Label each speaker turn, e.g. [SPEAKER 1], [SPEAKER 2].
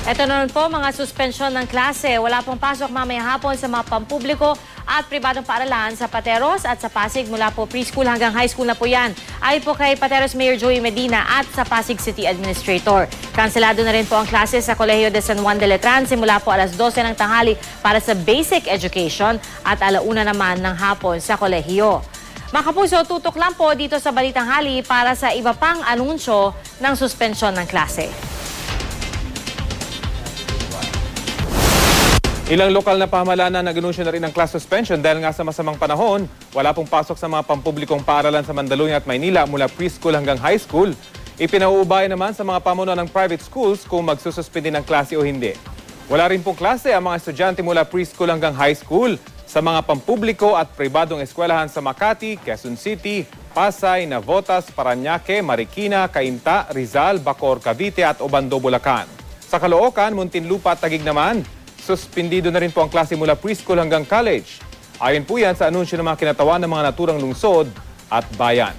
[SPEAKER 1] Ito naman po, mga suspensyon ng klase. Wala pong pasok mamaya hapon sa mga pampubliko at pribadong paaralan sa Pateros at sa Pasig mula po preschool hanggang high school na po yan. Ayon po kay Pateros Mayor Joey Medina at sa Pasig City Administrator. Kanselado na rin po ang klase sa Colegio de San Juan de Letran simula po alas 12 ng tanghali para sa basic education at alauna naman ng hapon sa kolehiyo. Mga kapuso, tutok lang po dito sa Balitang Hali para sa iba pang anunsyo ng suspensyon ng klase.
[SPEAKER 2] Ilang lokal na pamahalaan na nag-anunsyo na rin ng class suspension dahil nga sa masamang panahon, wala pong pasok sa mga pampublikong paaralan sa Mandaluyong at Maynila mula preschool hanggang high school. Ipinauubaya naman sa mga pamunuan ng private schools kung magsususpindi ng klase o hindi. Wala rin pong klase ang mga estudyante mula preschool hanggang high school sa mga pampubliko at pribadong eskwelahan sa Makati, Quezon City, Pasay, Navotas, Parañaque, Marikina, Cainta, Rizal, Bacoor, Cavite at Obando, Bulacan. Sa Caloocan, Muntinlupa at Taguig naman, suspindido na rin po ang klase mula preschool hanggang college. Ayon po yan sa anunsyo ng mga kinatawan ng mga naturang lungsod at bayan.